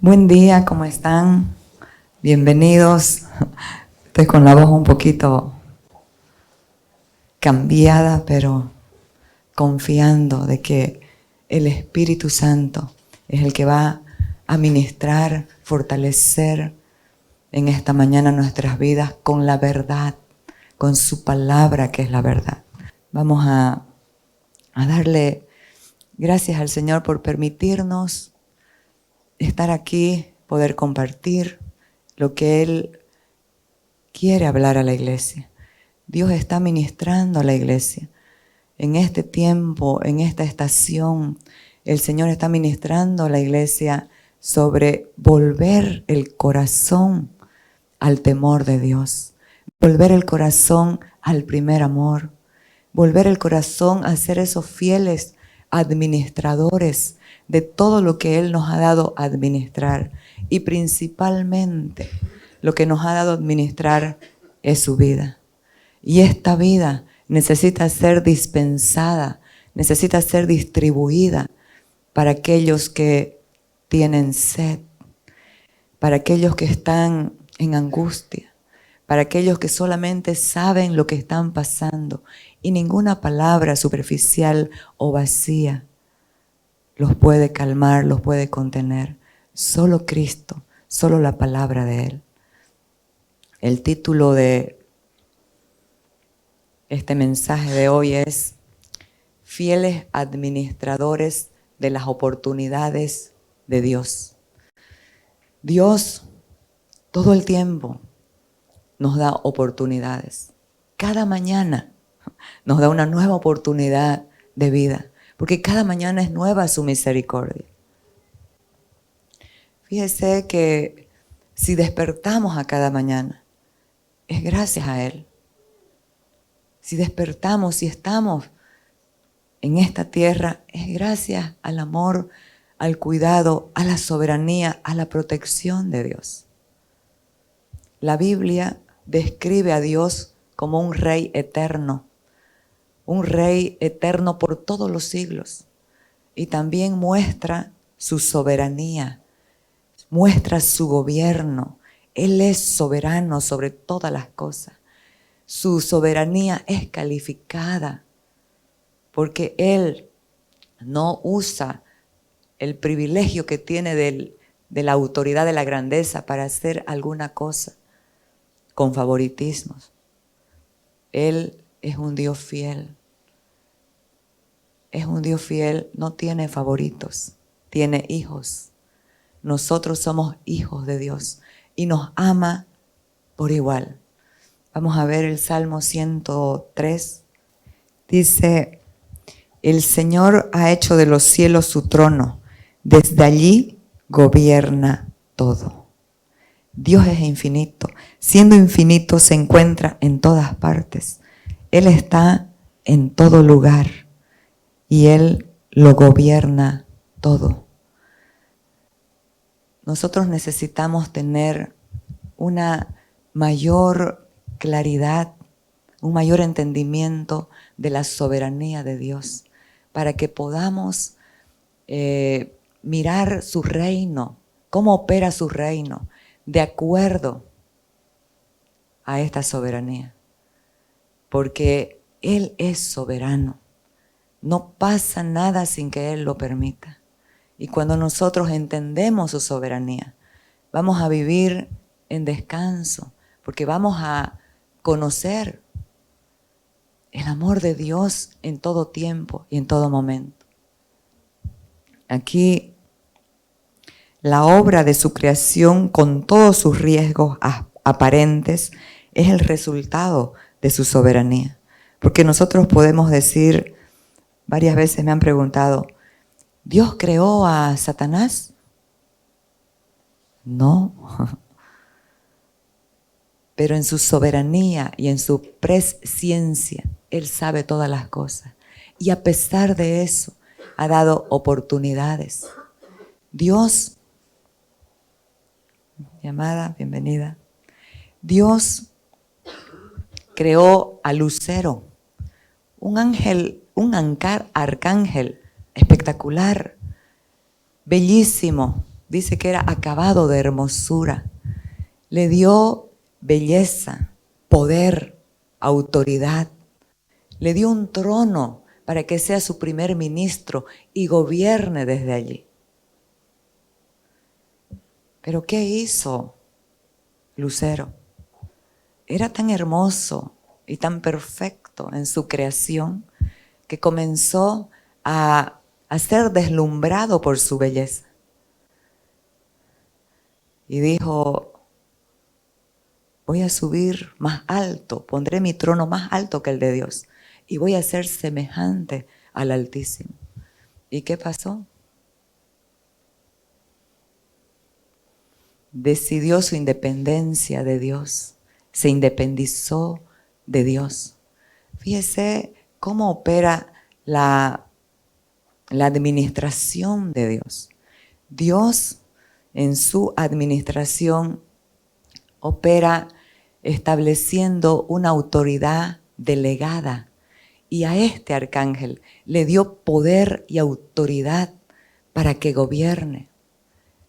Buen día, ¿cómo están? Bienvenidos. Estoy con la voz un poquito cambiada, pero confiando de que el Espíritu Santo es el que va a ministrar, fortalecer en esta mañana nuestras vidas con la verdad, con su palabra que es la verdad. Vamos a darle gracias al Señor por permitirnos estar aquí, poder compartir lo que Él quiere hablar a la iglesia. Dios está ministrando a la iglesia. En este tiempo, en esta estación, el Señor está ministrando a la iglesia sobre volver el corazón al temor de Dios, volver el corazón al primer amor, volver el corazón a ser esos fieles administradores de todo lo que Él nos ha dado a administrar. Y principalmente lo que nos ha dado a administrar es su vida. Y esta vida necesita ser dispensada, necesita ser distribuida para aquellos que tienen sed, para aquellos que están en angustia, para aquellos que solamente saben lo que están pasando y ninguna palabra superficial o vacía los puede calmar, los puede contener. Solo Cristo, solo la palabra de Él. El título de este mensaje de hoy es Fieles administradores de las oportunidades de Dios. Dios todo el tiempo nos da oportunidades. Cada mañana nos da una nueva oportunidad de vida, porque cada mañana es nueva su misericordia. Fíjese que si despertamos a cada mañana, es gracias a Él. Si despertamos, si estamos en esta tierra, es gracias al amor, al cuidado, a la soberanía, a la protección de Dios. La Biblia describe a Dios como un rey eterno por todos los siglos. Y también muestra su soberanía, muestra su gobierno. Él es soberano sobre todas las cosas. Su soberanía es calificada porque Él no usa el privilegio que tiene de la autoridad, de la grandeza para hacer alguna cosa con favoritismos. Él es un Dios fiel. Es un Dios fiel, no tiene favoritos, tiene hijos. Nosotros somos hijos de Dios y nos ama por igual. Vamos a ver el Salmo 103. Dice, el Señor ha hecho de los cielos su trono, desde allí gobierna todo. Dios es infinito, siendo infinito se encuentra en todas partes. Él está en todo lugar y Él lo gobierna todo. Nosotros necesitamos tener una mayor claridad, un mayor entendimiento de la soberanía de Dios, para que podamos mirar su reino, cómo opera su reino, de acuerdo a esta soberanía. Porque Él es soberano. No pasa nada sin que Él lo permita. Y cuando nosotros entendemos su soberanía, vamos a vivir en descanso, porque vamos a conocer el amor de Dios en todo tiempo y en todo momento. Aquí la obra de su creación con todos sus riesgos aparentes es el resultado de su soberanía. Porque nosotros podemos decir, varias veces me han preguntado, ¿Dios creó a Satanás? No. Pero en su soberanía y en su presciencia, Él sabe todas las cosas. Y a pesar de eso, ha dado oportunidades. Dios, llamada, bienvenida. Dios creó a Lucero, un ángel, arcángel espectacular, bellísimo, dice que era acabado de hermosura. Le dio belleza, poder, autoridad. Le dio un trono para que sea su primer ministro y gobierne desde allí. Pero ¿qué hizo Lucero? Era tan hermoso y tan perfecto en su creación que comenzó a ser deslumbrado por su belleza. Y dijo, voy a subir más alto, pondré mi trono más alto que el de Dios y voy a ser semejante al Altísimo. ¿Y qué pasó? Decidió su independencia de Dios, se independizó de Dios. Fíjese cómo opera la administración de Dios. Dios en su administración opera estableciendo una autoridad delegada y a este arcángel le dio poder y autoridad para que gobierne.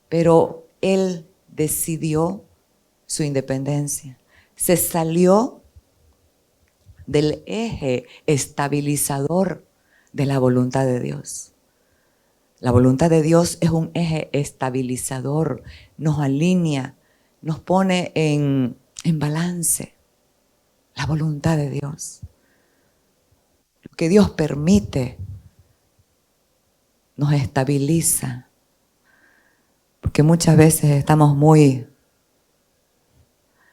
Pero él decidió su independencia. Se salió del eje estabilizador de la voluntad de Dios. La voluntad de Dios es un eje estabilizador, nos alinea, nos pone en balance. La voluntad de Dios. Lo que Dios permite nos estabiliza. Porque muchas veces estamos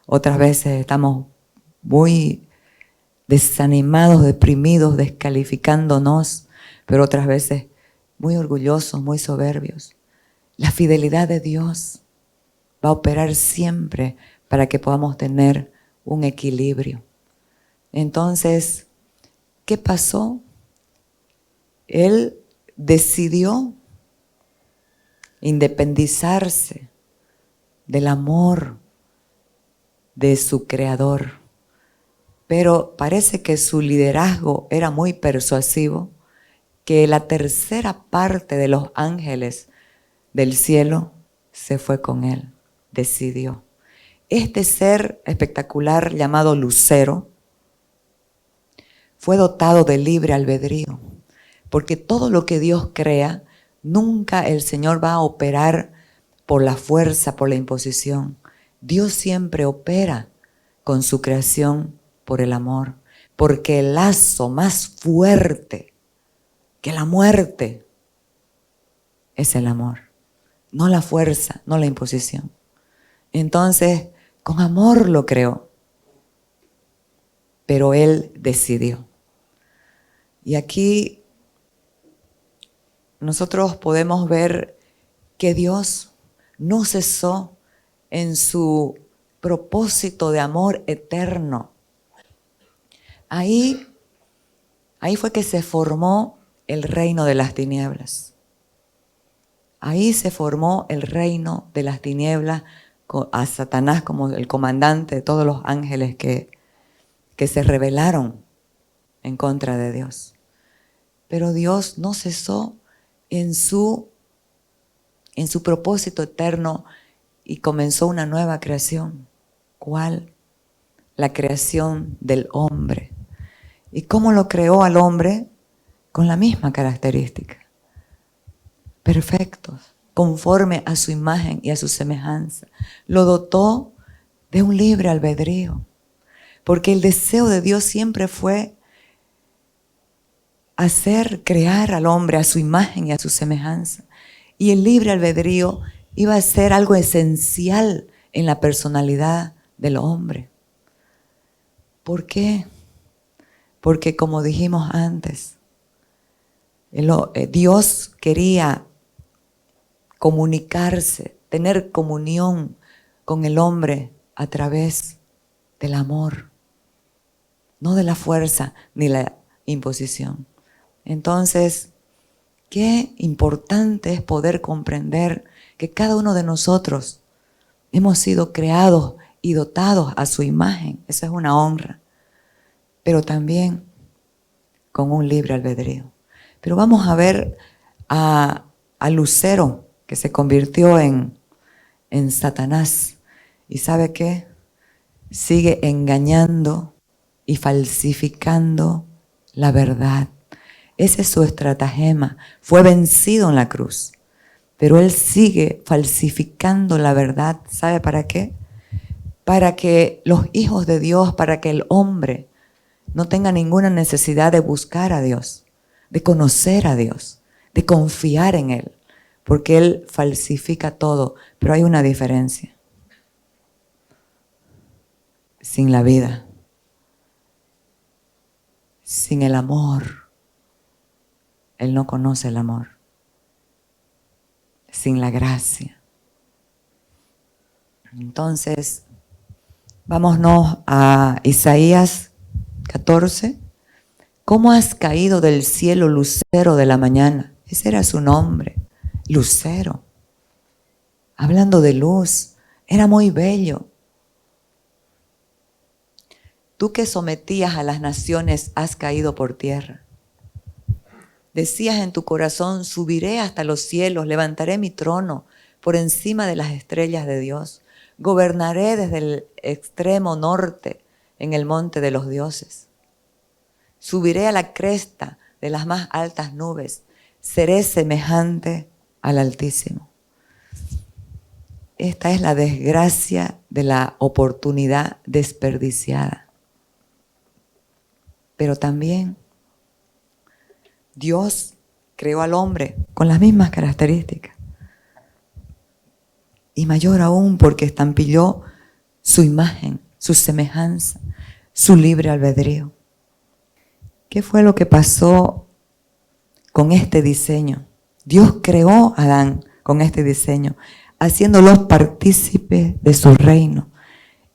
otras veces estamos muy desanimados, deprimidos, descalificándonos, pero otras veces muy orgullosos, muy soberbios. La fidelidad de Dios va a operar siempre para que podamos tener un equilibrio. Entonces, ¿qué pasó? Él decidió independizarse del amor de su creador. Pero parece que su liderazgo era muy persuasivo, que la tercera parte de los ángeles del cielo se fue con él, decidió. Este ser espectacular llamado Lucero fue dotado de libre albedrío, porque todo lo que Dios crea, nunca el Señor va a operar por la fuerza, por la imposición. Dios siempre opera con su creación por el amor, porque el lazo más fuerte que la muerte es el amor, no la fuerza, no la imposición. Entonces, con amor lo creó, pero Él decidió. Y aquí nosotros podemos ver que Dios no cesó en su propósito de amor eterno. Ahí fue que se formó el reino de las tinieblas. Ahí se formó el reino de las tinieblas a Satanás como el comandante de todos los ángeles que se rebelaron en contra de Dios. Pero Dios no cesó en su propósito eterno y comenzó una nueva creación. ¿Cuál? La creación del hombre. ¿Y cómo lo creó al hombre? Con la misma característica. Perfectos, conforme a su imagen y a su semejanza. Lo dotó de un libre albedrío. Porque el deseo de Dios siempre fue crear al hombre a su imagen y a su semejanza. Y el libre albedrío iba a ser algo esencial en la personalidad del hombre. ¿Por qué? Porque como dijimos antes, Dios quería comunicarse, tener comunión con el hombre a través del amor, no de la fuerza ni la imposición. Entonces, qué importante es poder comprender que cada uno de nosotros hemos sido creados y dotados a su imagen. Esa es una honra, pero también con un libre albedrío. Pero vamos a ver a Lucero, que se convirtió en Satanás. ¿Y sabe qué? Sigue engañando y falsificando la verdad. Ese es su estratagema. Fue vencido en la cruz, pero él sigue falsificando la verdad. ¿Sabe para qué? Para que los hijos de Dios, para que el hombre no tenga ninguna necesidad de buscar a Dios, de conocer a Dios, de confiar en Él, porque Él falsifica todo. Pero hay una diferencia. Sin la vida, sin el amor, Él no conoce el amor. Sin la gracia. Entonces, vámonos a Isaías 14. ¿Cómo has caído del cielo, lucero de la mañana? Ese era su nombre, lucero. Hablando de luz, era muy bello. Tú que sometías a las naciones has caído por tierra. Decías en tu corazón, subiré hasta los cielos, levantaré mi trono por encima de las estrellas de Dios. Gobernaré desde el extremo norte en el monte de los dioses. Subiré a la cresta de las más altas nubes. Seré semejante al Altísimo. Esta es la desgracia de la oportunidad desperdiciada. Pero también Dios creó al hombre con las mismas características. Y mayor aún porque estampilló su imagen, su semejanza, su libre albedrío. ¿Qué fue lo que pasó con este diseño? Dios creó a Adán con este diseño, haciéndolos partícipes de su reino.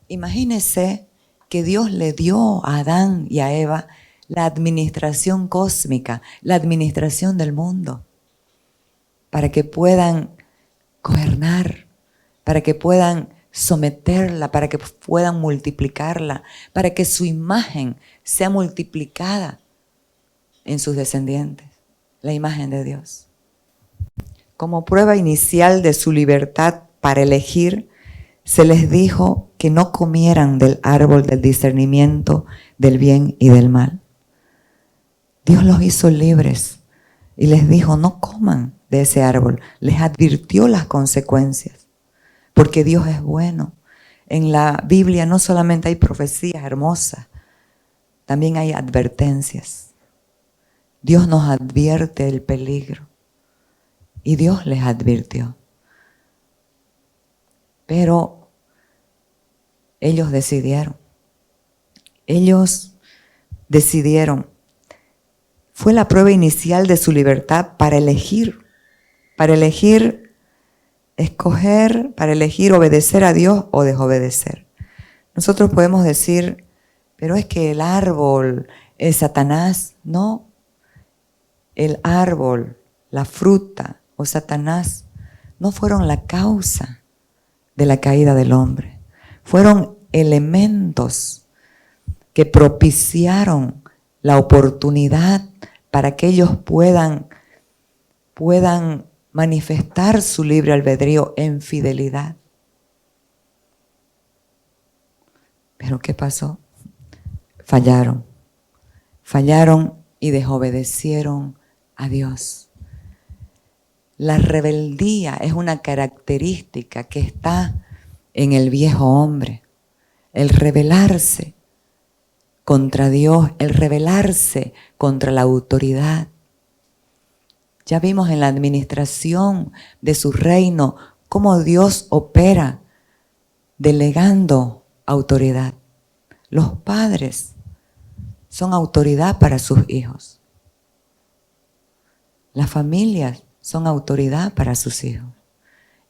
Imagínense que Dios le dio a Adán y a Eva la administración cósmica, la administración del mundo, para que puedan gobernar, para que puedan someterla, para que puedan multiplicarla, para que su imagen sea multiplicada en sus descendientes, la imagen de Dios. Como prueba inicial de su libertad para elegir, se les dijo que no comieran del árbol del discernimiento del bien y del mal. Dios los hizo libres y les dijo, no coman de ese árbol. Les advirtió las consecuencias, porque Dios es bueno. En la Biblia no solamente hay profecías hermosas, también hay advertencias. Dios nos advierte el peligro y Dios les advirtió. Pero ellos decidieron. Fue la prueba inicial de su libertad para elegir escoger, para elegir obedecer a Dios o desobedecer. Nosotros podemos decir, pero es que el árbol es Satanás. No, el árbol, la fruta o Satanás no fueron la causa de la caída del hombre. Fueron elementos que propiciaron la oportunidad para que ellos puedan manifestar su libre albedrío en fidelidad. ¿Pero qué pasó? Fallaron y desobedecieron a Dios. La rebeldía es una característica que está en el viejo hombre. El rebelarse contra Dios, el rebelarse contra la autoridad. Ya vimos en la administración de su reino cómo Dios opera delegando autoridad. Los padres son autoridad para sus hijos. Las familias son autoridad para sus hijos.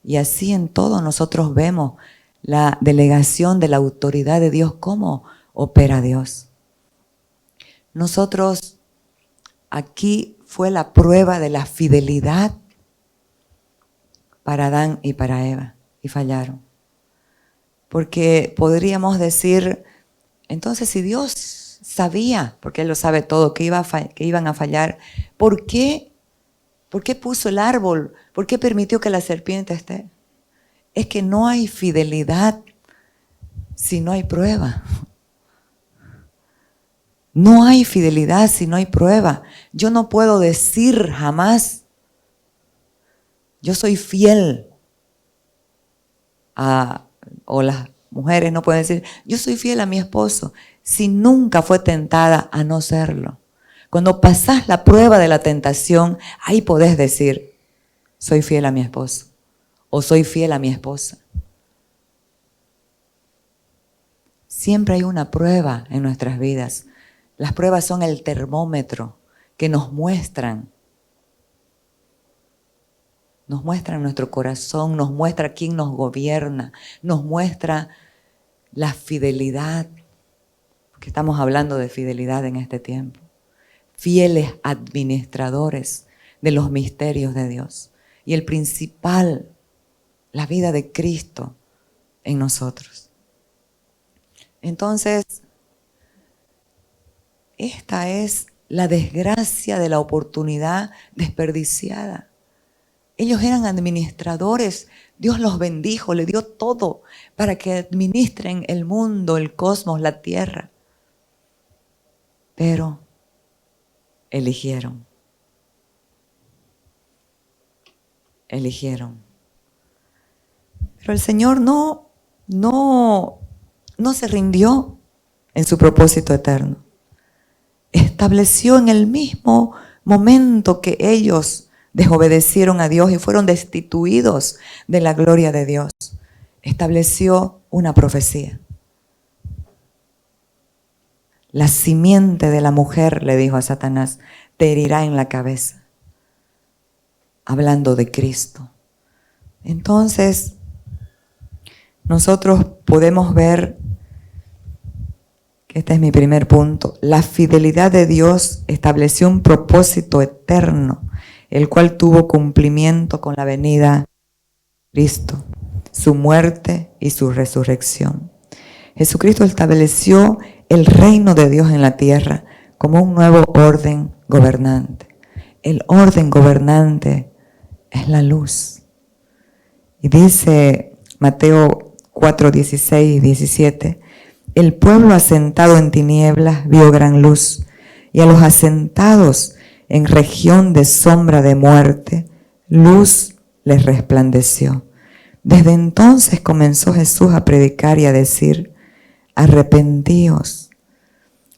Y así en todo nosotros vemos la delegación de la autoridad de Dios, cómo opera Dios. Nosotros, aquí fue la prueba de la fidelidad para Adán y para Eva, y fallaron. Porque podríamos decir, entonces si Dios sabía, porque Él lo sabe todo, que iban a fallar, ¿por qué puso el árbol? ¿Por qué permitió que la serpiente esté? Es que no hay fidelidad si no hay prueba. No hay fidelidad si no hay prueba. Yo no puedo decir jamás, yo soy fiel o las mujeres no pueden decir, yo soy fiel a mi esposo, si nunca fue tentada a no serlo. Cuando pasás la prueba de la tentación, ahí podés decir, soy fiel a mi esposo o soy fiel a mi esposa. Siempre hay una prueba en nuestras vidas. Las pruebas son el termómetro que nos muestran nuestro corazón, nos muestra quién nos gobierna, nos muestra la fidelidad, porque estamos hablando de fidelidad en este tiempo. Fieles administradores de los misterios de Dios. Y el principal, la vida de Cristo en nosotros. Entonces, esta es la desgracia de la oportunidad desperdiciada. Ellos eran administradores, Dios los bendijo, le dio todo para que administren el mundo, el cosmos, la tierra. Pero eligieron. Pero el Señor no se rindió en su propósito eterno. Estableció en el mismo momento que ellos desobedecieron a Dios y fueron destituidos de la gloria de Dios, estableció una profecía. La simiente de la mujer, le dijo a Satanás, te herirá en la cabeza. Hablando de Cristo. Entonces, nosotros podemos ver, que este es mi primer punto, la fidelidad de Dios estableció un propósito eterno, el cual tuvo cumplimiento con la venida de Cristo, su muerte y su resurrección. Jesucristo estableció el reino de Dios en la tierra como un nuevo orden gobernante. El orden gobernante es la luz. Y dice Mateo 4, 16 y 17, el pueblo asentado en tinieblas vio gran luz, y a los asentados en región de sombra de muerte, luz les resplandeció. Desde entonces comenzó Jesús a predicar y a decir, arrepentíos,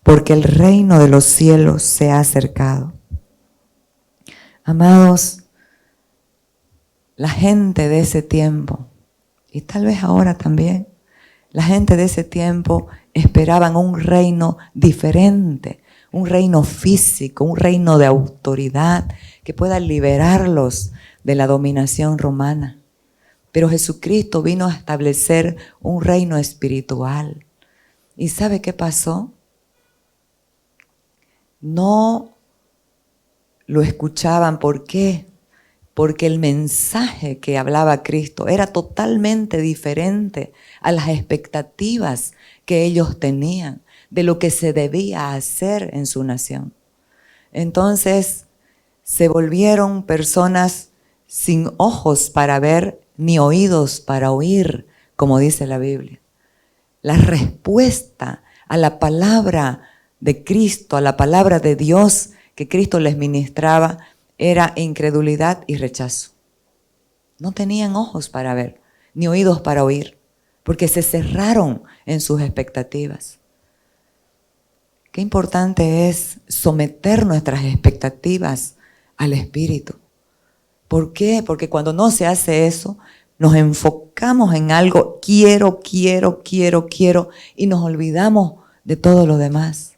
porque el reino de los cielos se ha acercado. Amados, la gente de ese tiempo, y tal vez ahora también, la gente de ese tiempo esperaban un reino diferente, un reino físico, un reino de autoridad que pueda liberarlos de la dominación romana. Pero Jesucristo vino a establecer un reino espiritual. ¿Y sabe qué pasó? No lo escuchaban. ¿Por qué? Porque el mensaje que hablaba Cristo era totalmente diferente a las expectativas que ellos tenían de lo que se debía hacer en su nación. Entonces se volvieron personas sin ojos para ver ni oídos para oír, como dice la Biblia. La respuesta a la palabra de Cristo, a la palabra de Dios que Cristo les ministraba, era incredulidad y rechazo. No tenían ojos para ver, ni oídos para oír, porque se cerraron en sus expectativas. Qué importante es someter nuestras expectativas al Espíritu. ¿Por qué? Porque cuando no se hace eso, nos enfocamos en algo, quiero, y nos olvidamos de todo lo demás.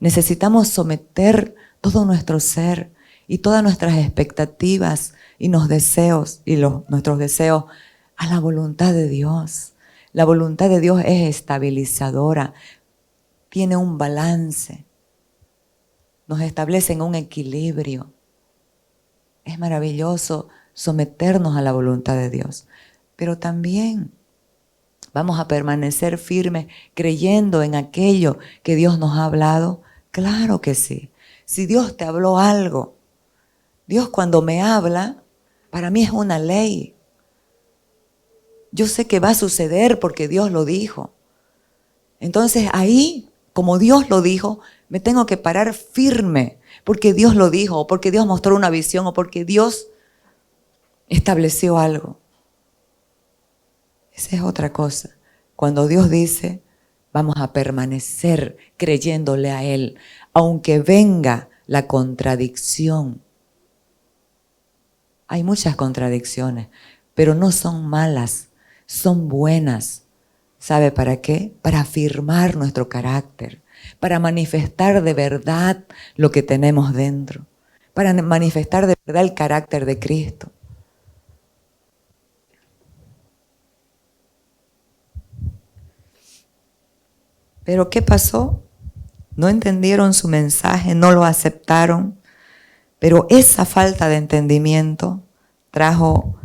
Necesitamos someter todo nuestro ser y todas nuestras expectativas y nuestros deseos a la voluntad de Dios. La voluntad de Dios es estabilizadora, tiene un balance, nos establece en un equilibrio. Es maravilloso someternos a la voluntad de Dios, pero también vamos a permanecer firmes creyendo en aquello que Dios nos ha hablado. Claro que sí. Si Dios te habló algo, Dios cuando me habla, Para mí es una ley. Yo sé que va a suceder porque Dios lo dijo. Entonces ahí, como Dios lo dijo, me tengo que parar firme porque Dios lo dijo, o porque Dios mostró una visión, o porque Dios estableció algo. Esa es otra cosa. Cuando Dios dice, vamos a permanecer creyéndole a Él, aunque venga la contradicción. Hay muchas contradicciones, pero no son malas, son buenas. ¿Sabe para qué? Para afirmar nuestro carácter, para manifestar de verdad lo que tenemos dentro, para manifestar de verdad el carácter de Cristo. Pero ¿qué pasó? No entendieron su mensaje, no lo aceptaron, pero esa falta de entendimiento trajo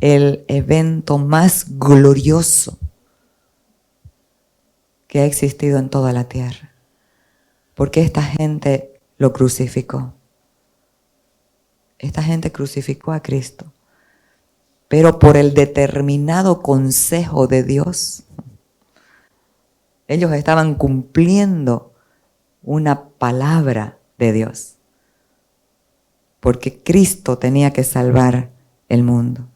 el evento más glorioso que ha existido en toda la tierra, porque esta gente lo crucificó. Esta gente crucificó a Cristo, pero por el determinado consejo de Dios, ellos estaban cumpliendo una palabra de Dios, porque Cristo tenía que salvar el mundo.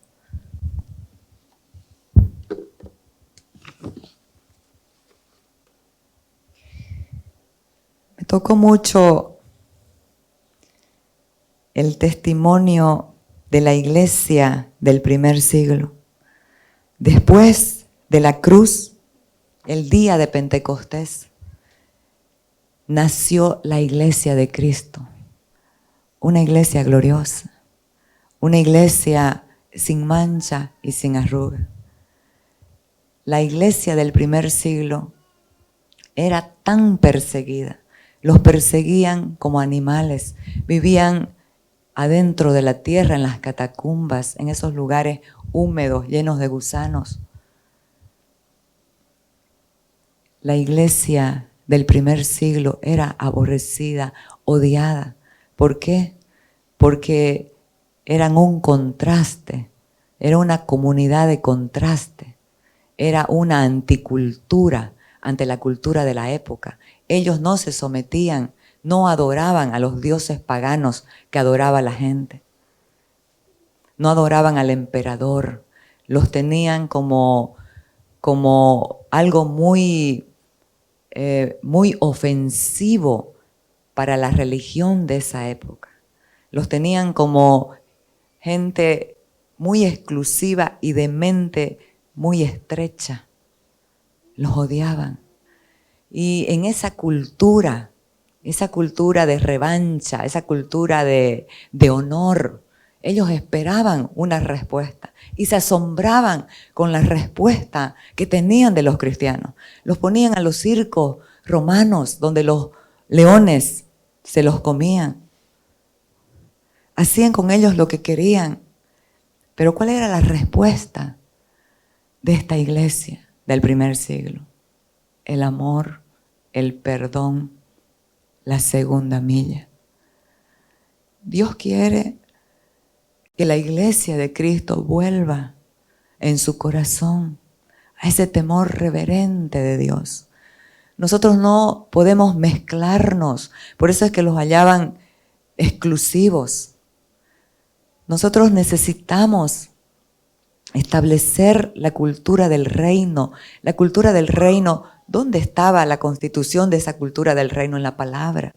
Me tocó mucho el testimonio de la iglesia del primer siglo. Después de la cruz, el día de Pentecostés, nació la iglesia de Cristo. Una iglesia gloriosa, una iglesia sin mancha y sin arruga. La iglesia del primer siglo era tan perseguida. Los perseguían como animales, vivían adentro de la tierra, en las catacumbas, en esos lugares húmedos, llenos de gusanos. La iglesia del primer siglo era aborrecida, odiada. ¿Por qué? Porque eran un contraste, era una comunidad de contraste, era una anticultura ante la cultura de la época. Ellos no se sometían, no adoraban a los dioses paganos que adoraba la gente. No adoraban al emperador, los tenían como algo muy ofensivo para la religión de esa época. Los tenían como gente muy exclusiva y de mente muy estrecha. Los odiaban. Y en esa cultura de revancha, esa cultura de honor, ellos esperaban una respuesta y se asombraban con la respuesta que tenían de los cristianos. Los ponían a los circos romanos donde los leones se los comían. Hacían con ellos lo que querían. Pero ¿cuál era la respuesta de esta iglesia del primer siglo? El amor, el perdón, la segunda milla. Dios quiere que la iglesia de Cristo vuelva en su corazón a ese temor reverente de Dios. Nosotros no podemos mezclarnos, por eso es que los hallaban exclusivos. Nosotros necesitamos establecer la cultura del reino. La cultura del reino, ¿dónde estaba la constitución de esa cultura del reino? En la palabra.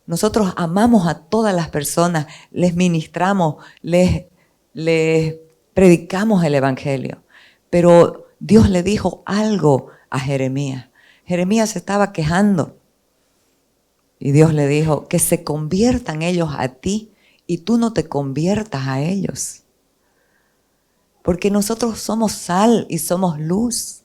Nosotros amamos a todas las personas, les ministramos, les predicamos el evangelio. Pero Dios le dijo algo a Jeremías. Jeremías se estaba quejando. Y Dios le dijo que se conviertan ellos a ti y tú no te conviertas a ellos. Porque nosotros somos sal y somos luz.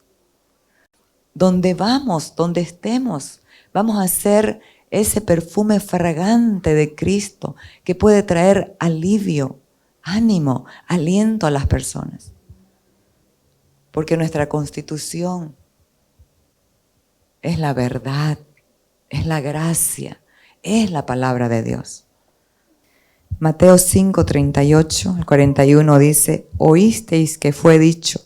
Donde vamos, donde estemos, vamos a ser ese perfume fragante de Cristo que puede traer alivio, ánimo, aliento a las personas. Porque nuestra constitución es la verdad, es la gracia, es la palabra de Dios. Mateo 5, 38 al 41 dice: oísteis que fue dicho,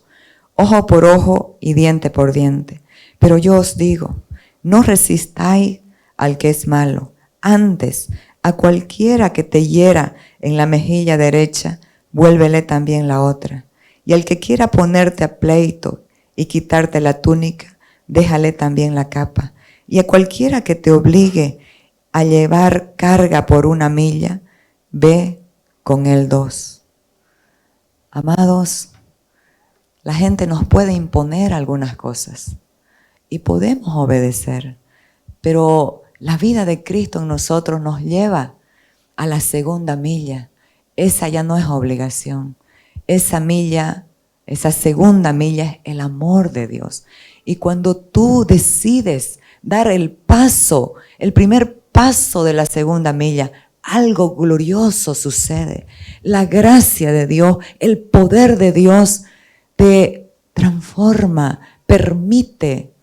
ojo por ojo y diente por diente. Pero yo os digo, no resistáis al que es malo. Antes, a cualquiera que te hiera en la mejilla derecha, vuélvele también la otra. Y al que quiera ponerte a pleito y quitarte la túnica, déjale también la capa. Y a cualquiera que te obligue a llevar carga por 1 milla, ve con él 2. Amados, la gente nos puede imponer algunas cosas y podemos obedecer, pero la vida de Cristo en nosotros nos lleva a la 2ª milla. Esa ya no es obligación. Esa milla, esa 2ª milla es el amor de Dios. Y cuando tú decides dar el paso, el primer paso de la 2ª milla, algo glorioso sucede. La gracia de Dios, el poder de Dios te transforma, permite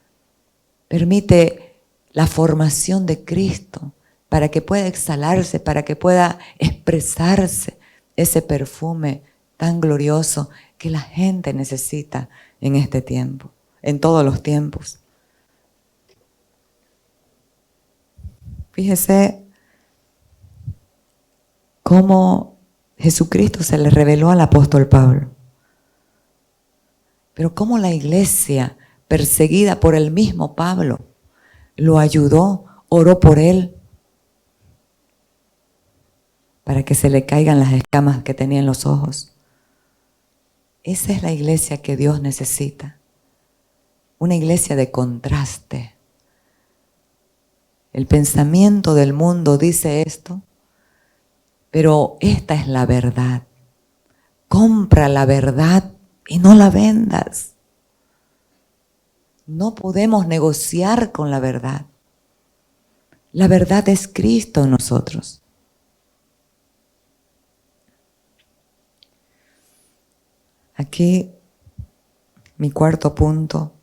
la formación de Cristo para que pueda exhalarse, para que pueda expresarse ese perfume tan glorioso que la gente necesita en este tiempo, en todos los tiempos. Fíjese cómo Jesucristo se le reveló al apóstol Pablo, pero cómo la iglesia, perseguida por el mismo Pablo, lo ayudó, oró por él, para que se le caigan las escamas que tenía en los ojos. Esa es la iglesia que Dios necesita. Una iglesia de contraste. El pensamiento del mundo dice esto, pero esta es la verdad. Compra la verdad y no la vendas. No podemos negociar con la verdad. La verdad es Cristo en nosotros. Aquí, mi 4º punto.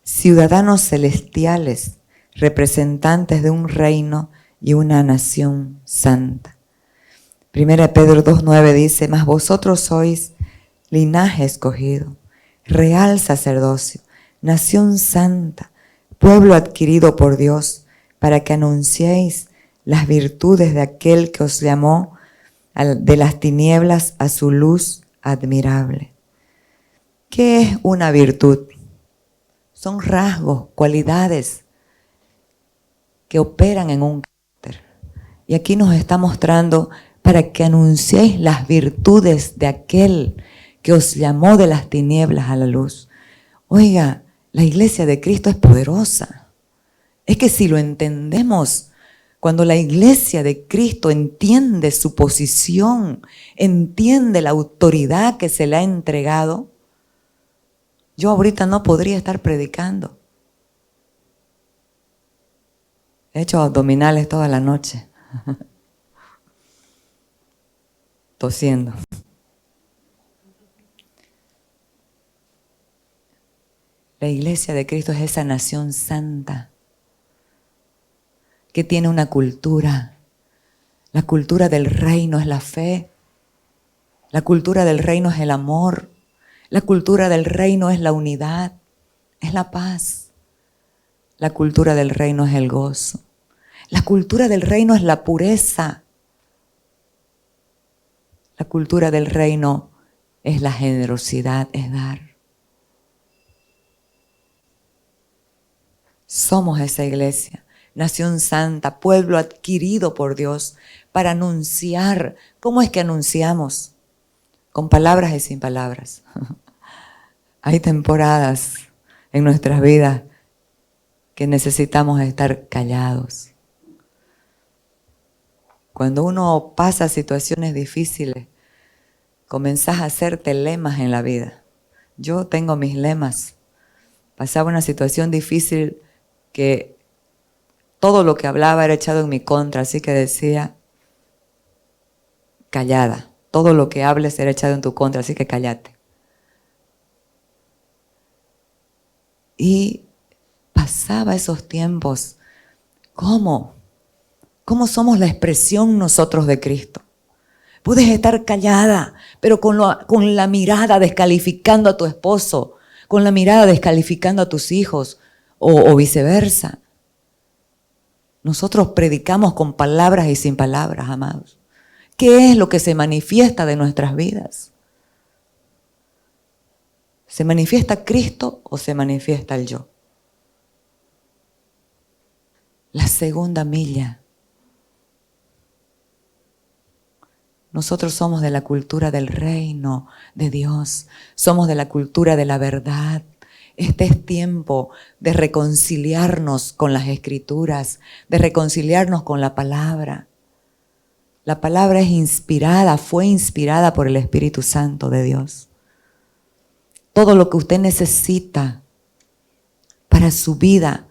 Ciudadanos celestiales, representantes de un reino y una nación santa. 1 Pedro 2:9 dice: mas vosotros sois linaje escogido, real sacerdocio, nación santa, pueblo adquirido por Dios, para que anunciéis las virtudes de aquel que os llamó de las tinieblas a su luz admirable. ¿Qué es una virtud? Son rasgos, cualidades que operan en un carácter. Y aquí nos está mostrando para que anunciéis las virtudes de aquel que os llamó de las tinieblas a la luz. Oiga, la iglesia de Cristo es poderosa. Es que si lo entendemos, cuando la iglesia de Cristo entiende su posición, entiende la autoridad que se le ha entregado, yo ahorita no podría estar predicando. He hecho abdominales toda la noche, tosiendo. La iglesia de Cristo es esa nación santa que tiene una cultura. La cultura del reino es la fe. La cultura del reino es el amor. La cultura del reino es la unidad, es la paz. La cultura del reino es el gozo. La cultura del reino es la pureza. La cultura del reino es la generosidad, es dar. Somos esa iglesia, nación santa, pueblo adquirido por Dios para anunciar. ¿Cómo es que anunciamos? Con palabras y sin palabras. Hay temporadas en nuestras vidas que necesitamos estar callados. Cuando uno pasa situaciones difíciles, comenzás a hacerte lemas en la vida. Yo tengo mis lemas. Pasaba una situación difícil que todo lo que hablaba era echado en mi contra, así que decía, callada. Todo lo que hables será echado en tu contra, así que cállate. Y pasaba esos tiempos. ¿Cómo? ¿Cómo somos la expresión nosotros de Cristo? Puedes estar callada, pero con la mirada descalificando a tu esposo, con la mirada descalificando a tus hijos o viceversa. Nosotros predicamos con palabras y sin palabras, amados. ¿Qué es lo que se manifiesta de nuestras vidas? ¿Se manifiesta Cristo o se manifiesta el yo? La segunda milla. Nosotros somos de la cultura del reino de Dios. Somos de la cultura de la verdad. Este es tiempo de reconciliarnos con las Escrituras, de reconciliarnos con la palabra. La palabra es inspirada, fue inspirada por el Espíritu Santo de Dios. Todo lo que usted necesita para su vida.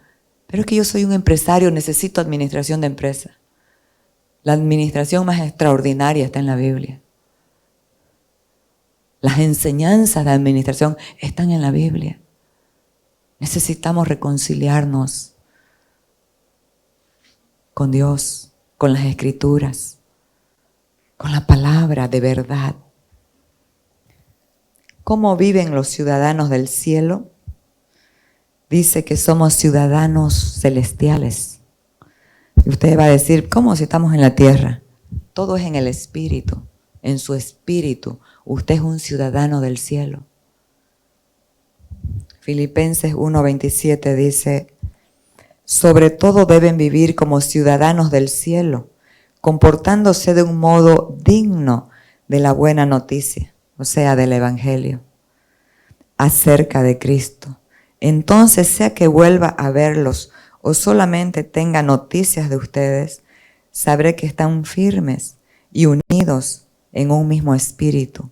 Pero es que yo soy un empresario, necesito administración de empresa. La administración más extraordinaria está en la Biblia. Las enseñanzas de administración están en la Biblia. Necesitamos reconciliarnos con Dios, con las Escrituras, con la palabra de verdad. ¿Cómo viven los ciudadanos del cielo? Dice que somos ciudadanos celestiales. Y usted va a decir, ¿cómo si estamos en la tierra? Todo es en el espíritu, en su espíritu. Usted es un ciudadano del cielo. Filipenses 1:27 dice, sobre todo deben vivir como ciudadanos del cielo, comportándose de un modo digno de la buena noticia, o sea, del Evangelio, acerca de Cristo. Entonces, sea que vuelva a verlos o solamente tenga noticias de ustedes, sabré que están firmes y unidos en un mismo espíritu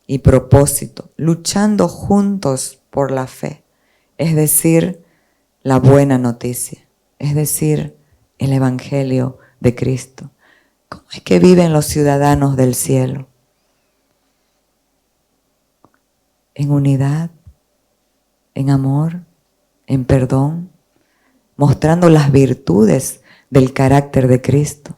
y propósito, luchando juntos por la fe, es decir, la buena noticia, es decir, el Evangelio de Cristo. ¿Cómo es que viven los ciudadanos del cielo? En unidad, en amor, en perdón, mostrando las virtudes del carácter de Cristo.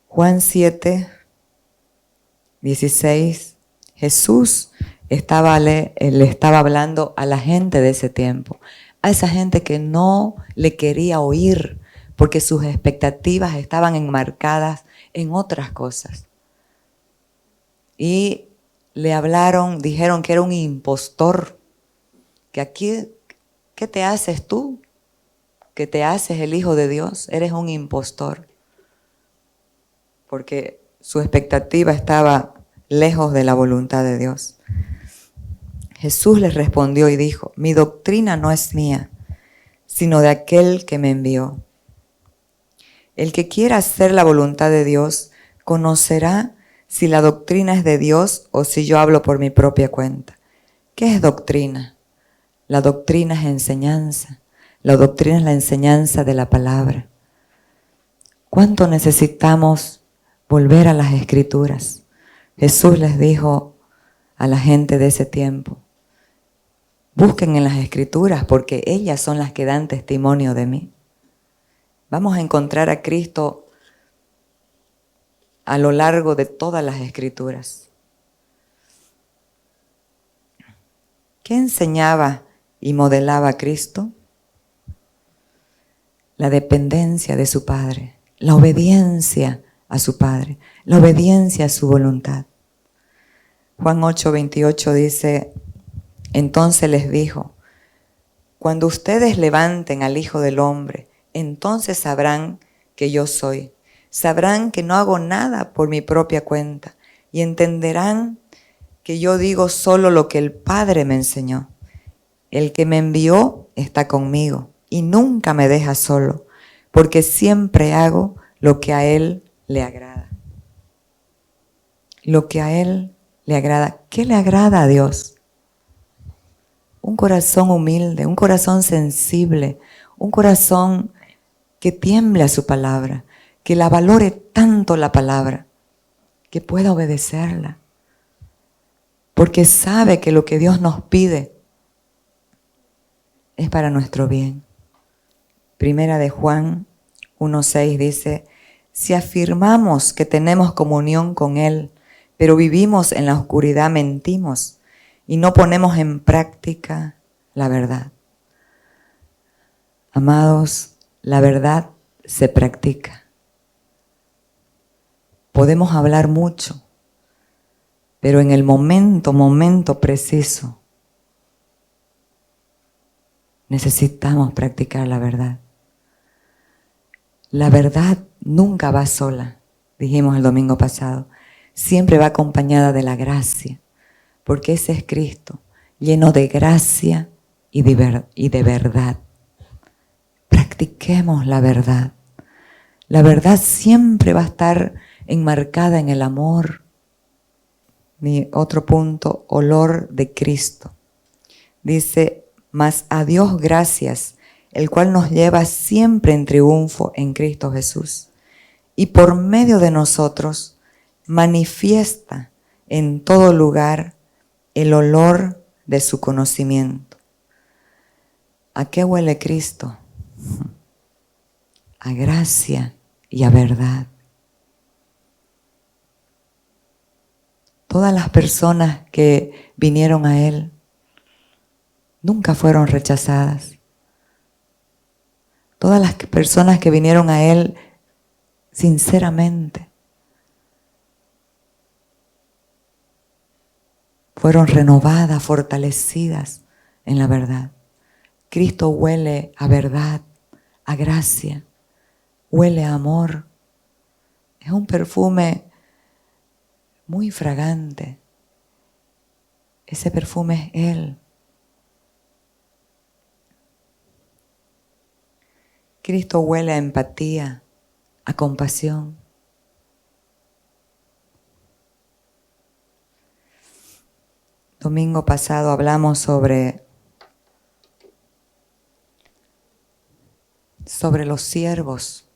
Juan 7:16, Jesús le estaba hablando a la gente de ese tiempo, a esa gente que no le quería oír porque sus expectativas estaban enmarcadas en otras cosas. Y le hablaron, dijeron que era un impostor, que aquí, ¿qué te haces tú? Que te haces el Hijo de Dios, eres un impostor. Porque su expectativa estaba lejos de la voluntad de Dios. Jesús les respondió y dijo, mi doctrina no es mía, sino de aquel que me envió. El que quiera hacer la voluntad de Dios, conocerá si la doctrina es de Dios o si yo hablo por mi propia cuenta. ¿Qué es doctrina? La doctrina es enseñanza. La doctrina es la enseñanza de la palabra. ¿Cuánto necesitamos volver a las Escrituras? Jesús les dijo a la gente de ese tiempo, busquen en las Escrituras porque ellas son las que dan testimonio de mí. Vamos a encontrar a Cristo a lo largo de todas las Escrituras. ¿Qué enseñaba y modelaba Cristo? La dependencia de su Padre, la obediencia a su Padre, la obediencia a su voluntad. Juan 8:28 dice, entonces les dijo, cuando ustedes levanten al Hijo del Hombre, entonces sabrán que yo soy. Sabrán que no hago nada por mi propia cuenta y entenderán que yo digo solo lo que el Padre me enseñó. El que me envió está conmigo y nunca me deja solo, porque siempre hago lo que a Él le agrada. Lo que a Él le agrada. ¿Qué le agrada a Dios? Un corazón humilde, un corazón sensible, un corazón que tiemble a su palabra, que la valore tanto la palabra, que pueda obedecerla. Porque sabe que lo que Dios nos pide es para nuestro bien. Primera de Juan 1:6 dice: si afirmamos que tenemos comunión con Él, pero vivimos en la oscuridad, mentimos y no ponemos en práctica la verdad. Amados, la verdad se practica. Podemos hablar mucho, pero en el momento preciso, necesitamos practicar la verdad. La verdad nunca va sola, dijimos el domingo pasado. Siempre va acompañada de la gracia, porque ese es Cristo, lleno de gracia y de verdad. Practiquemos la verdad. La verdad siempre va a estar enmarcada en el amor. Mi otro punto, olor de Cristo. Dice: mas a Dios gracias, el cual nos lleva siempre en triunfo en Cristo Jesús, y por medio de nosotros manifiesta en todo lugar el olor de su conocimiento. ¿A qué huele Cristo? A gracia y a verdad. Todas las personas que vinieron a Él nunca fueron rechazadas. Todas las personas que vinieron a Él sinceramente fueron renovadas, fortalecidas en la verdad. Cristo huele a verdad, a gracia, huele a amor. Es un perfume muy fragante. Ese perfume es Él. Cristo huele a empatía, a compasión. Domingo pasado hablamos sobre los ciervos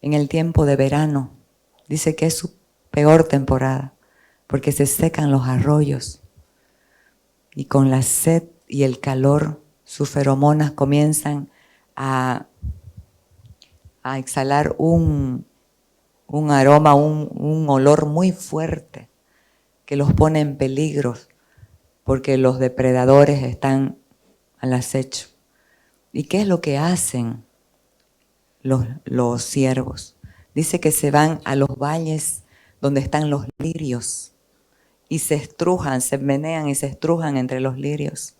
en el tiempo de verano. Dice que es su peor temporada porque se secan los arroyos y con la sed y el calor sus feromonas comienzan a exhalar un aroma, un olor muy fuerte que los pone en peligro porque los depredadores están al acecho. ¿Y qué es lo que hacen los ciervos? Dice que se van a los valles donde están los lirios y se estrujan, se menean y se estrujan entre los lirios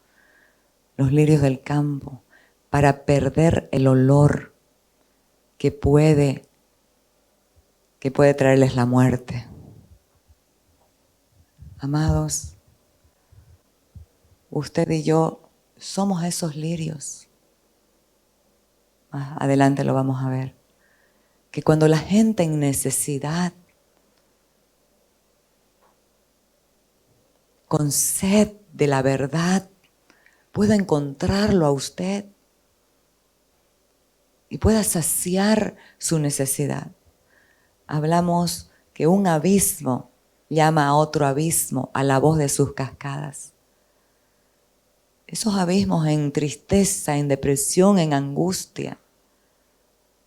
del campo, para perder el olor que puede traerles la muerte. Amados, usted y yo somos esos lirios. Más adelante lo vamos a ver. Que cuando la gente en necesidad, con sed de la verdad, pueda encontrarlo a usted y pueda saciar su necesidad. Hablamos que un abismo llama a otro abismo a la voz de sus cascadas. Esos abismos en tristeza, en depresión, en angustia,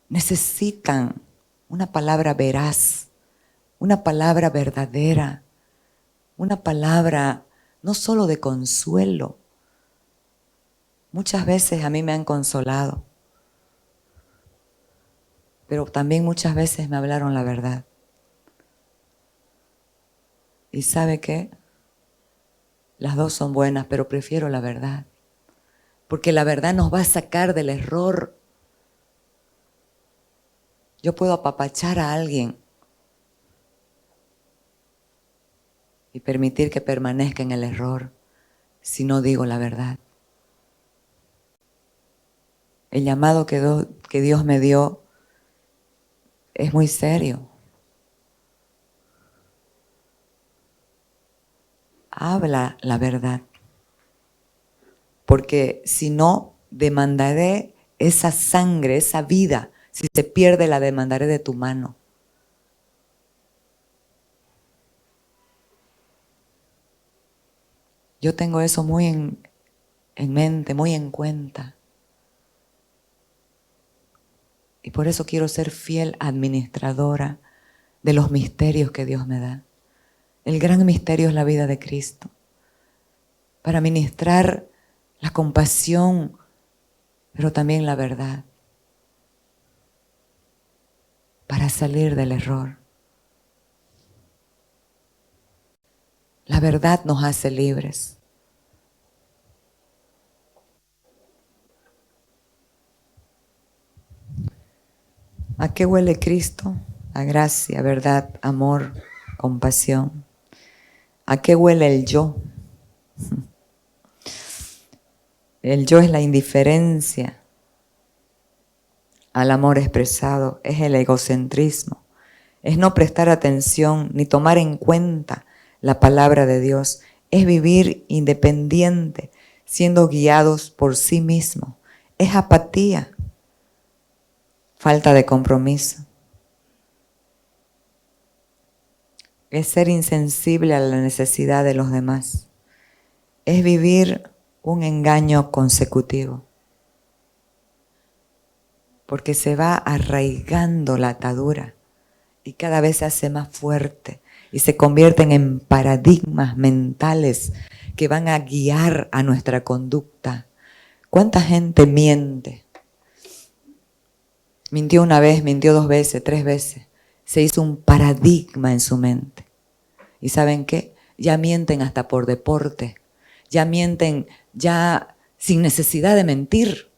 necesitan una palabra veraz, una palabra verdadera, una palabra no solo de consuelo. Muchas veces a mí me han consolado, pero también muchas veces me hablaron la verdad. ¿Y sabe qué? Las dos son buenas, pero prefiero la verdad. Porque la verdad nos va a sacar del error. Yo puedo apapachar a alguien y permitir que permanezca en el error si no digo la verdad. El llamado que Dios me dio es muy serio. Habla la verdad. Porque si no, demandaré esa sangre, esa vida. Si se pierde, la demandaré de tu mano. Yo tengo eso muy en mente, muy en cuenta. Y por eso quiero ser fiel administradora de los misterios que Dios me da. El gran misterio es la vida de Cristo. Para ministrar la compasión, pero también la verdad. Para salir del error. La verdad nos hace libres. ¿A qué huele Cristo? A gracia, verdad, amor, compasión. ¿A qué huele el yo? El yo es la indiferencia al amor expresado, es el egocentrismo, es no prestar atención ni tomar en cuenta la palabra de Dios, es vivir independiente, siendo guiados por sí mismo, es apatía, falta de compromiso, es ser insensible a la necesidad de los demás, es vivir un engaño consecutivo. Porque se va arraigando la atadura y cada vez se hace más fuerte y se convierten en paradigmas mentales que van a guiar a nuestra conducta. ¿Cuánta gente miente? Mintió una vez, mintió 2 veces, 3 veces. Se hizo un paradigma en su mente. ¿Y saben qué? Ya mienten hasta por deporte. Ya mienten ya sin necesidad de mentir.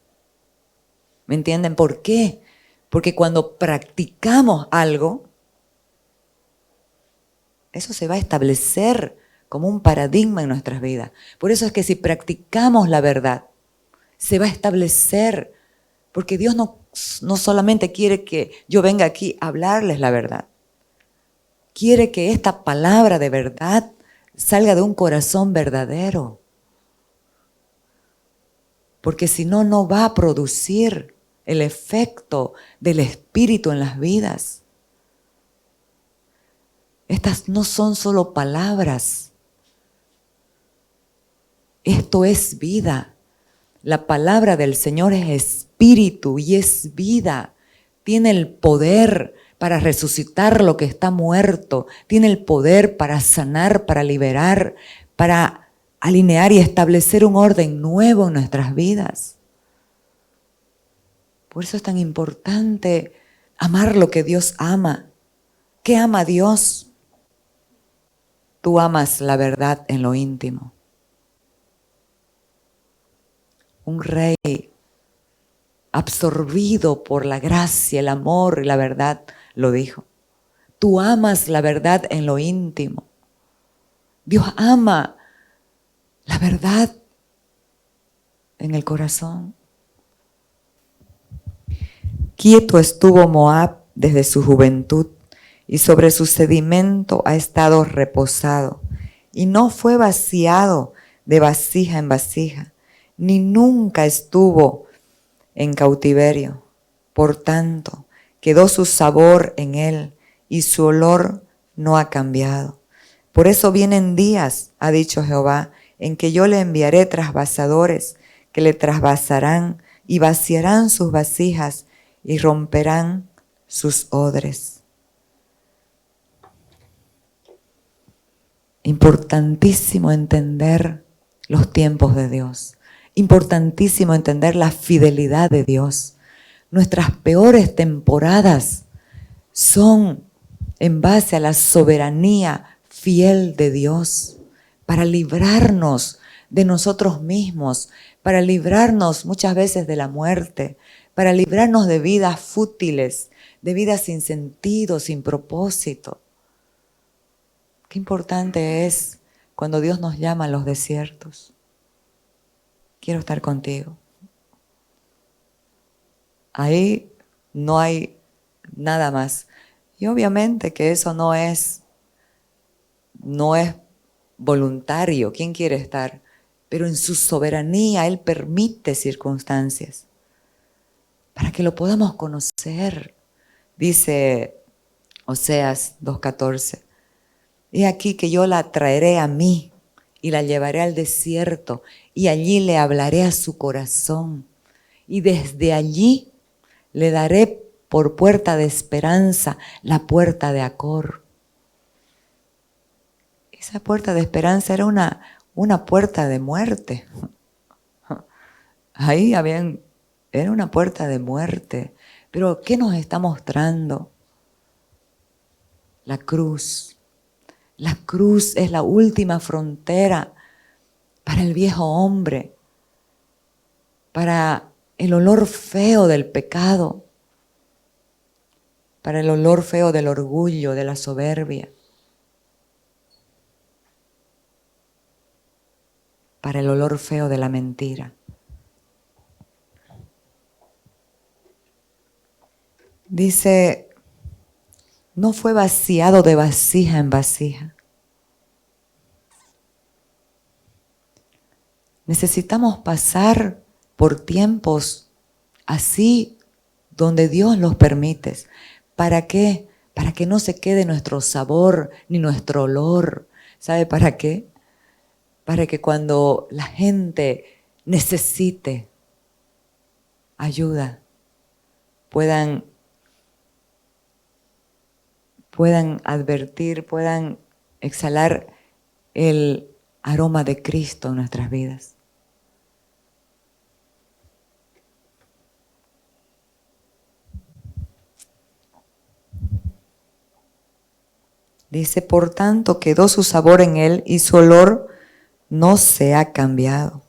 ¿Me entienden por qué? Porque cuando practicamos algo, eso se va a establecer como un paradigma en nuestras vidas. Por eso es que si practicamos la verdad, se va a establecer. Porque Dios no solamente quiere que yo venga aquí a hablarles la verdad. Quiere que esta palabra de verdad salga de un corazón verdadero. Porque si no, no va a producir el efecto del Espíritu en las vidas. Estas no son solo palabras. Esto es vida. La palabra del Señor es espíritu y es vida. Tiene el poder para resucitar lo que está muerto. Tiene el poder para sanar, para liberar, para alinear y establecer un orden nuevo en nuestras vidas. Por eso es tan importante amar lo que Dios ama. ¿Qué ama Dios? Tú amas la verdad en lo íntimo. Un rey absorbido por la gracia, el amor y la verdad lo dijo. Tú amas la verdad en lo íntimo. Dios ama la verdad en el corazón. Quieto estuvo Moab desde su juventud, y sobre su sedimento ha estado reposado, y no fue vaciado de vasija en vasija, ni nunca estuvo en cautiverio. Por tanto, quedó su sabor en él, y su olor no ha cambiado. Por eso vienen días, ha dicho Jehová, en que yo le enviaré trasvasadores, que le trasvasarán y vaciarán sus vasijas, y romperán sus odres. Importantísimo entender los tiempos de Dios. Importantísimo entender la fidelidad de Dios. Nuestras peores temporadas son en base a la soberanía fiel de Dios para librarnos de nosotros mismos, para librarnos muchas veces de la muerte, para librarnos de vidas fútiles, de vidas sin sentido, sin propósito. Qué importante es cuando Dios nos llama a los desiertos. Quiero estar contigo. Ahí no hay nada más. Y obviamente que eso no es voluntario. ¿Quién quiere estar? Pero en su soberanía Él permite circunstancias para que lo podamos conocer. Dice Oseas 2:14. He aquí que yo la traeré a mí y la llevaré al desierto y allí le hablaré a su corazón y desde allí le daré por puerta de esperanza la puerta de Acor. Esa puerta de esperanza era una puerta de muerte. Ahí era una puerta de muerte. Pero ¿qué nos está mostrando? La cruz. La cruz es la última frontera para el viejo hombre, para el olor feo del pecado, para el olor feo del orgullo, de la soberbia, para el olor feo de la mentira. Dice, no fue vaciado de vasija en vasija. Necesitamos pasar por tiempos así donde Dios los permite. ¿Para qué? Para que no se quede nuestro sabor ni nuestro olor. ¿Sabe para qué? Para que cuando la gente necesite ayuda, puedan advertir, puedan exhalar el aroma de Cristo en nuestras vidas. Dice, por tanto, quedó su sabor en él y su olor no se ha cambiado.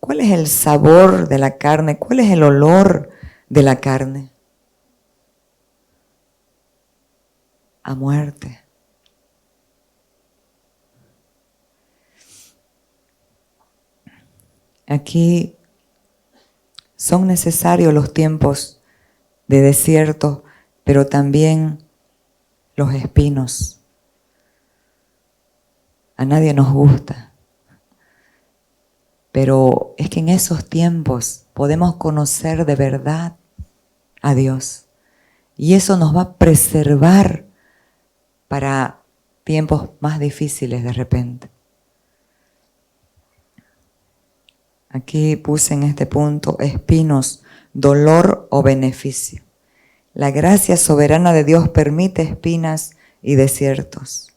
¿Cuál es el sabor de la carne? ¿Cuál es el olor de la carne? A muerte. Aquí son necesarios los tiempos de desierto, pero también los espinos. A nadie nos gusta, pero es que en esos tiempos podemos conocer de verdad a Dios y eso nos va a preservar para tiempos más difíciles de repente. Aquí puse en este punto espinos, dolor o beneficio. La gracia soberana de Dios permite espinas y desiertos.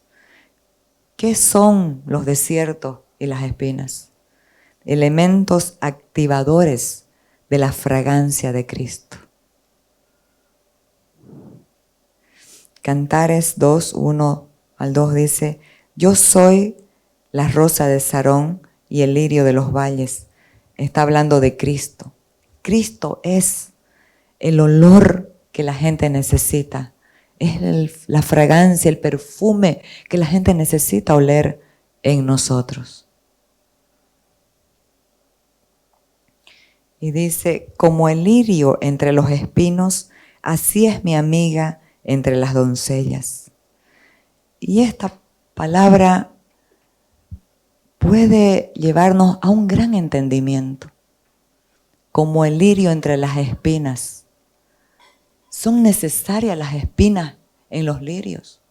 ¿Qué son los desiertos y las espinas? Elementos activadores de la fragancia de Cristo. Cantares 2, 1 al 2 dice, yo soy la rosa de Sarón y el lirio de los valles. Está hablando de Cristo. Cristo es el olor que la gente necesita. Es la fragancia, el perfume que la gente necesita oler en nosotros. Y dice, como el lirio entre los espinos, así es mi amiga entre las doncellas. Y esta palabra puede llevarnos a un gran entendimiento. Como el lirio entre las espinas. Son necesarias las espinas en los lirios.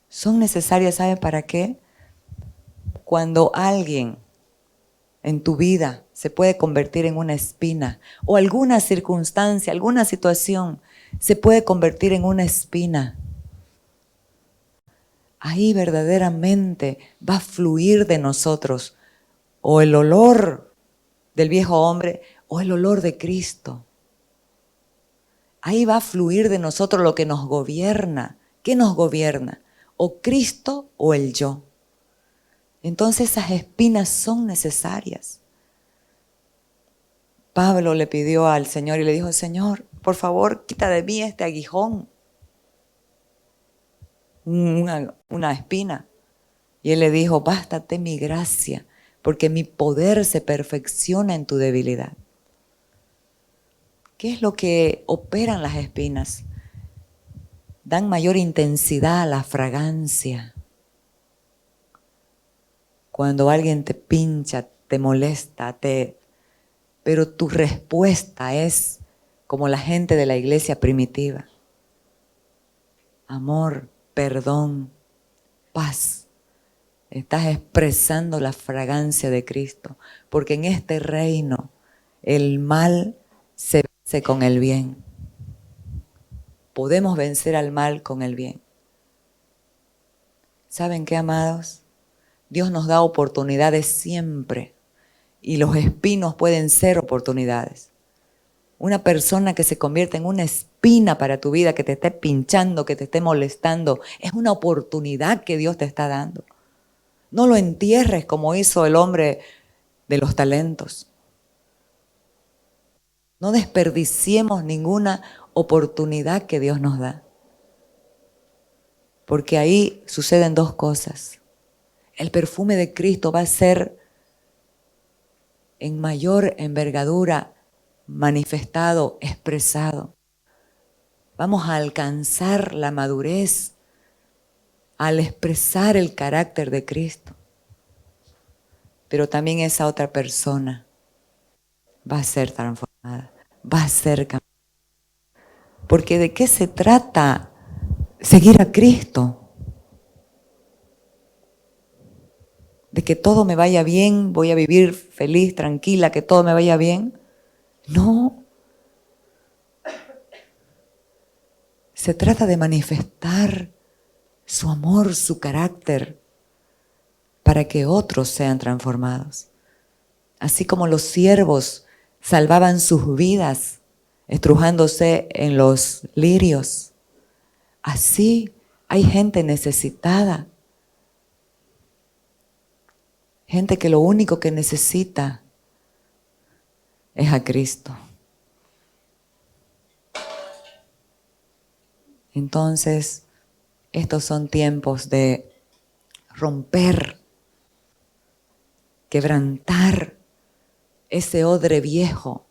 Son necesarias, ¿sabe para qué? Cuando alguien en tu vida se puede convertir en una espina, o alguna circunstancia, alguna situación se puede convertir en una espina, ahí verdaderamente va a fluir de nosotros o el olor del viejo hombre o el olor de Cristo. Ahí va a fluir de nosotros lo que nos gobierna. ¿Qué nos gobierna? O Cristo o el yo. Entonces esas espinas son necesarias. Pablo le pidió al Señor y le dijo, Señor, por favor, quita de mí este aguijón. Una espina. Y él le dijo, bástate mi gracia, porque mi poder se perfecciona en tu debilidad. ¿Qué es lo que operan las espinas? Dan mayor intensidad a la fragancia. Cuando alguien te pincha, te molesta, pero tu respuesta es como la gente de la iglesia primitiva. Amor, perdón, paz. Estás expresando la fragancia de Cristo, porque en este reino el mal se vence con el bien. podemos vencer al mal con el bien. ¿Saben qué, amados? Dios nos da oportunidades siempre y los espinos pueden ser oportunidades. Una persona que se convierte en una espina para tu vida, que te esté pinchando, que te esté molestando, es una oportunidad que Dios te está dando. No lo entierres como hizo el hombre de los talentos. No desperdiciemos ninguna oportunidad que Dios nos da. Porque ahí suceden dos cosas. El perfume de Cristo va a ser en mayor envergadura manifestado, expresado. Vamos a alcanzar la madurez al expresar el carácter de Cristo. Pero también esa otra persona va a ser transformada, va a ser cambiada. Porque ¿de qué se trata seguir a Cristo? De que todo me vaya bien, voy a vivir feliz, tranquila, que todo me vaya bien. No. Se trata de manifestar su amor, su carácter, para que otros sean transformados. Así como los siervos salvaban sus vidas estrujándose en los lirios, así hay gente necesitada. Gente que lo único que necesita es a Cristo. Entonces, estos son tiempos de romper, quebrantar ese odre viejo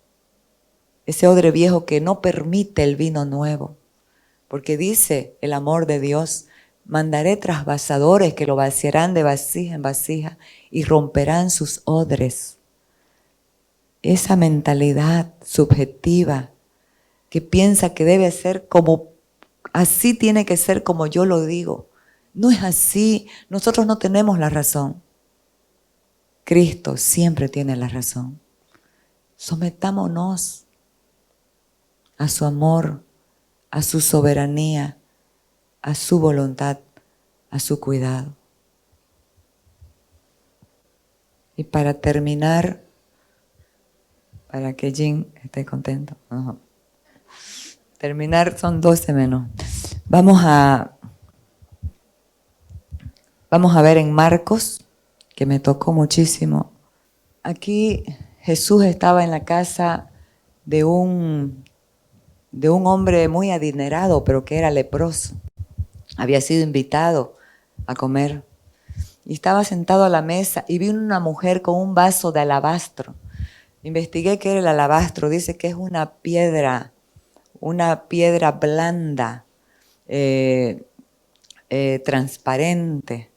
que no permite el vino nuevo. Porque dice el amor de Dios, mandaré trasvasadores que lo vaciarán de vasija en vasija y romperán sus odres. Esa mentalidad subjetiva que piensa que debe ser como, así tiene que ser como yo lo digo. No es así, nosotros no tenemos la razón. Cristo siempre tiene la razón. Sometámonos a su amor, a su soberanía, a su voluntad, a su cuidado. Y para terminar, para que Jim esté contento. Terminar son 12 menos. Vamos a ver en Marcos, que me tocó muchísimo. Aquí Jesús estaba en la casa de un hombre muy adinerado, pero que era leproso. Había sido invitado a comer. Y estaba sentado a la mesa y vi una mujer con un vaso de alabastro. Investigué qué era el alabastro. Dice que es una piedra blanda, transparente,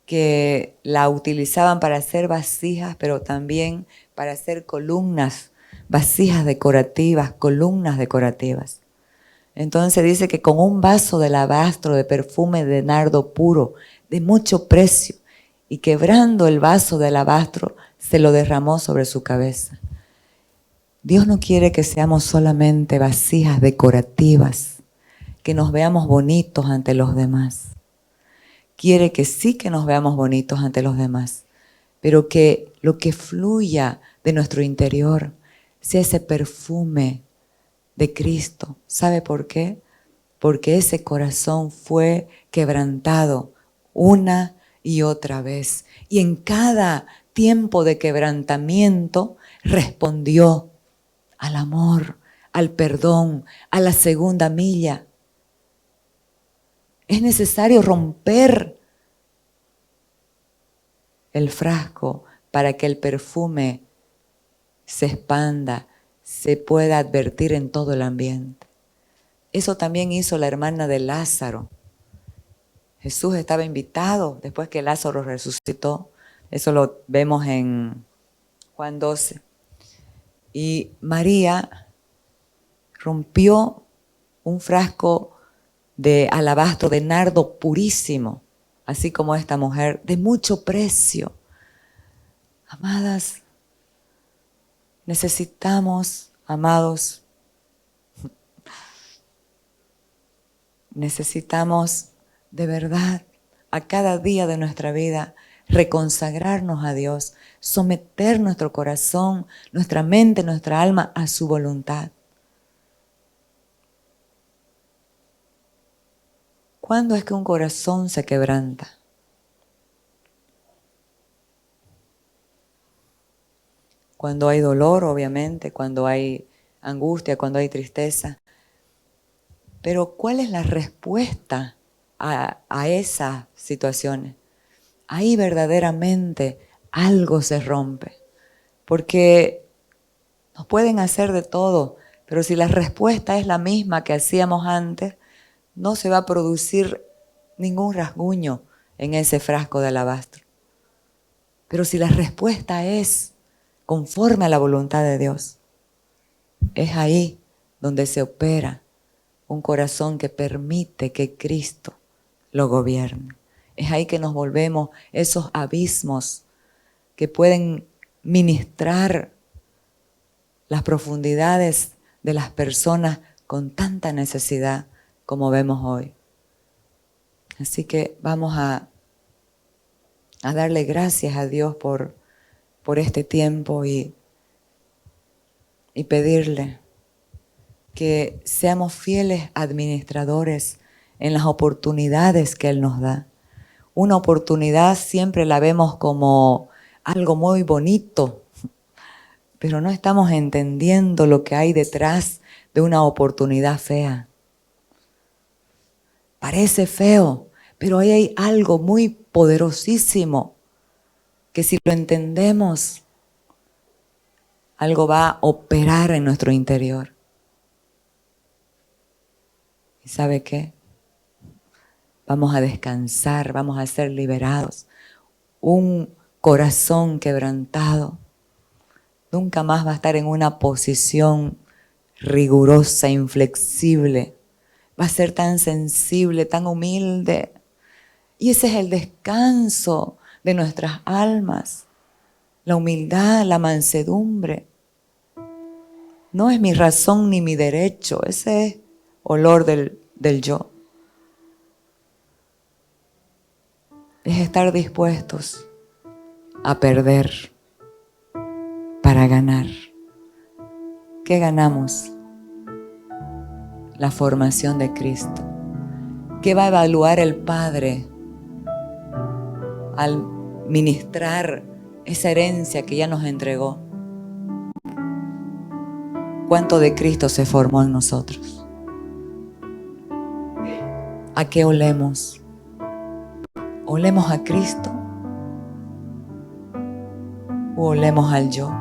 que la utilizaban para hacer vasijas, pero también para hacer columnas, vasijas decorativas, columnas decorativas. Entonces dice que con un vaso de alabastro de perfume de nardo puro, de mucho precio, y quebrando el vaso de alabastro, se lo derramó sobre su cabeza. Dios no quiere que seamos solamente vasijas decorativas, que nos veamos bonitos ante los demás. Quiere que sí que nos veamos bonitos ante los demás, pero que lo que fluya de nuestro interior sea ese perfume de Cristo. ¿Sabe por qué? Porque ese corazón fue quebrantado una y otra vez. Y en cada tiempo de quebrantamiento respondió al amor, al perdón, a la segunda milla. Es necesario romper el frasco para que el perfume se expanda, se pueda advertir en todo el ambiente. Eso también hizo la hermana de Lázaro. Jesús estaba invitado después que Lázaro resucitó. Eso lo vemos en Juan 12. Y María rompió un frasco de alabastro, de nardo purísimo, así como esta mujer, de mucho precio. Amadas, necesitamos, amados, necesitamos de verdad a cada día de nuestra vida reconsagrarnos a Dios, someter nuestro corazón, nuestra mente, nuestra alma a su voluntad. ¿Cuándo es que un corazón se quebranta? Cuando hay dolor, obviamente, cuando hay angustia, cuando hay tristeza. Pero ¿cuál es la respuesta a esas situaciones? Ahí verdaderamente algo se rompe. Porque nos pueden hacer de todo, pero si la respuesta es la misma que hacíamos antes, no se va a producir ningún rasguño en ese frasco de alabastro. Pero si la respuesta es conforme a la voluntad de Dios, es ahí donde se opera un corazón que permite que Cristo lo gobierne. Es ahí que nos volvemos esos abismos que pueden ministrar las profundidades de las personas con tanta necesidad como vemos hoy. Así que vamos a darle gracias a Dios por este tiempo y pedirle que seamos fieles administradores en las oportunidades que Él nos da. Una oportunidad siempre la vemos como algo muy bonito, pero no estamos entendiendo lo que hay detrás de una oportunidad fea. Parece feo, pero ahí hay algo muy poderosísimo que si lo entendemos, algo va a operar en nuestro interior. ¿Y sabe qué? Vamos a descansar, vamos a ser liberados. Un corazón quebrantado nunca más va a estar en una posición rigurosa, inflexible. Va a ser tan sensible, tan humilde. Y ese es el descanso de nuestras almas. La humildad, la mansedumbre. No es mi razón ni mi derecho, ese es olor del yo. Es estar dispuestos a perder para ganar. ¿Qué ganamos? La formación de Cristo. ¿Qué va a evaluar el Padre al ministrar esa herencia que ya nos entregó? ¿Cuánto de Cristo se formó en nosotros? ¿A qué olemos? ¿Olemos a Cristo o olemos al yo?